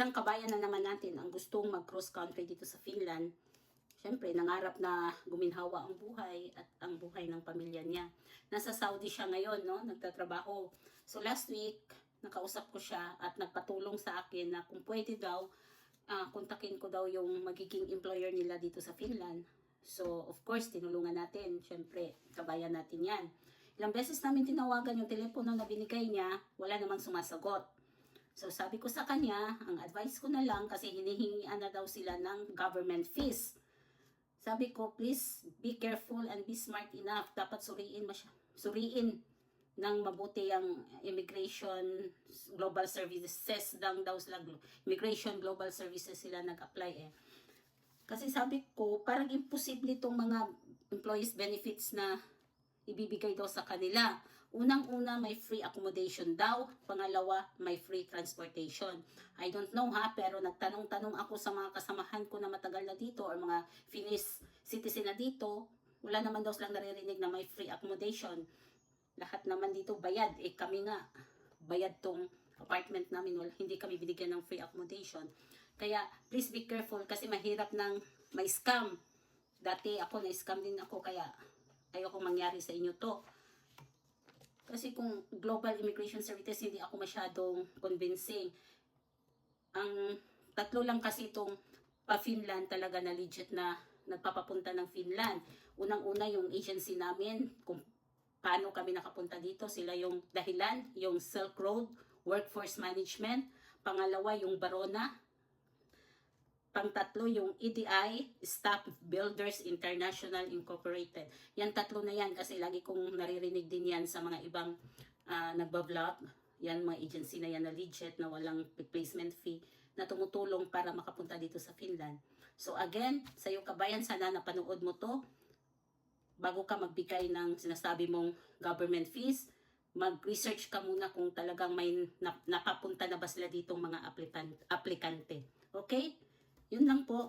Isang kabayan na naman natin ang gustong mag-cross country dito sa Finland. Siyempre, nangarap na guminhawa ang buhay at ang buhay ng pamilya niya. Nasa Saudi siya ngayon, no? Nagtatrabaho. So last week, nakausap ko siya at nagpatulong sa akin na kung pwede daw, kontakin ko daw yung magiging employer nila dito sa Finland. So, of course, tinulungan natin. Siyempre, kabayan natin yan. Ilang beses namin tinawagan yung telepono na binigay niya, wala namang sumasagot. So, sabi ko sa kanya, ang advice ko na lang, kasi hinihingian na daw sila ng government fees. Sabi ko, please be careful and be smart enough. Dapat suriin ng mabuti ang immigration global services lang daw sila. Immigration global services sila nag-apply eh. Kasi sabi ko, parang imposible itong mga employees benefits na ibibigay daw sa kanila. Unang-una, may free accommodation daw. Pangalawa, may free transportation. I don't know ha, pero nagtanong-tanong ako sa mga kasamahan ko na matagal na dito or mga Finnish citizen na dito. Wala naman daw silang naririnig na may free accommodation. Lahat naman dito bayad. Eh kami nga, bayad tong apartment namin. Hindi kami binigyan ng free accommodation. Kaya please be careful kasi mahirap nang may scam. Dati ako na-scam din ako kaya ayoko mangyari sa inyo to. Kasi kung global immigration services, hindi ako masyadong convincing. Ang tatlo lang kasi itong pa-Finland talaga na legit na nagpapapunta ng Finland. Unang-una yung agency namin, kung paano kami nakapunta dito, sila yung dahilan, yung Silk Road, Workforce Management. Pangalawa yung Barona. Pangtatlo yung EDI, Staff Builders International Incorporated. Yan tatlo na yan kasi lagi kong naririnig din yan sa mga ibang nagbablog. Yan mga agency na yan na legit na walang replacement fee na tumutulong para makapunta dito sa Finland. So again, sa iyo kabayan, sana napanood mo to. Bago ka magbigay ng sinasabi mong government fees, mag-research ka muna kung talagang may napapunta na ba sila ditong mga aplikante. Okay? Yun lang po.